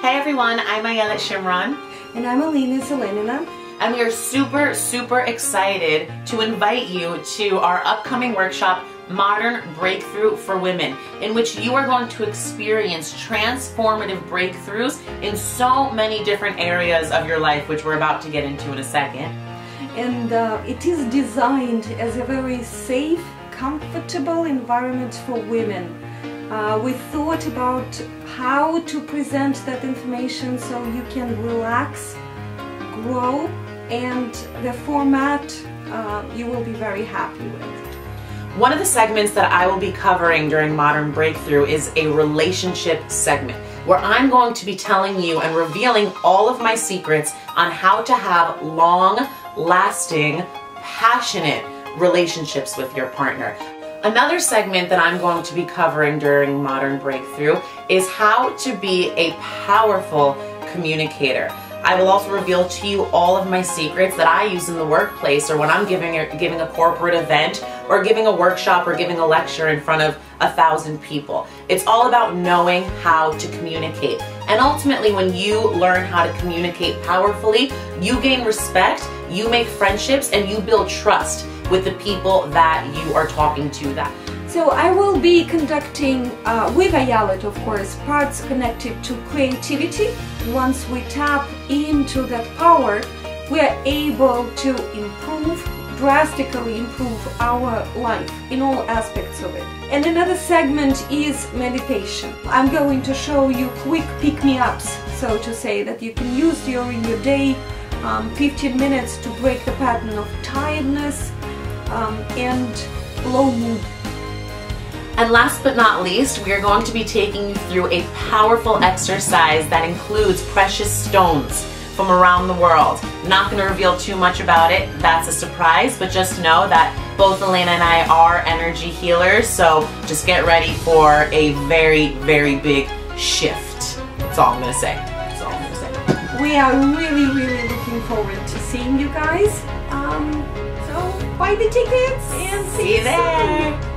Hey everyone, I'm Ayelet Shimron. And I'm Alina Zelenina. And we are super excited to invite you to our upcoming workshop, Modern Breakthrough for Women, in which you are going to experience transformative breakthroughs in so many different areas of your life, which we're about to get into in a second. And it is designed as a very safe, comfortable environment for women. We thought about how to present that information so you can relax, grow, and the format you will be very happy with. One of the segments that I will be covering during Modern Breakthrough is a relationship segment, where I'm going to be telling you and revealing all of my secrets on how to have long-lasting, passionate relationships with your partner. Another segment that I'm going to be covering during Modern Breakthrough is how to be a powerful communicator. I will also reveal to you all of my secrets that I use in the workplace, or when I'm giving a corporate event, or giving a workshop, or giving a lecture in front of 1,000 people. It's all about knowing how to communicate. And ultimately, when you learn how to communicate powerfully, you gain respect, you make friendships, and you build trust with the people that you are talking to. So I will be conducting, with Ayelet of course, parts connected to creativity. Once we tap into that power, we are able to drastically improve our life in all aspects of it. And another segment is meditation. I'm going to show you quick pick-me-ups, so to say, that you can use during your day, 15 minutes to break the pattern of tiredness and low mood. And last but not least, we are going to be taking you through a powerful exercise that includes precious stones from around the world. Not going to reveal too much about it, that's a surprise, but just know that both Elena and I are energy healers, so just get ready for a very big shift. That's all I'm going to say. That's all I'm going to say. We are really looking forward to seeing you guys. So buy the tickets and see you there.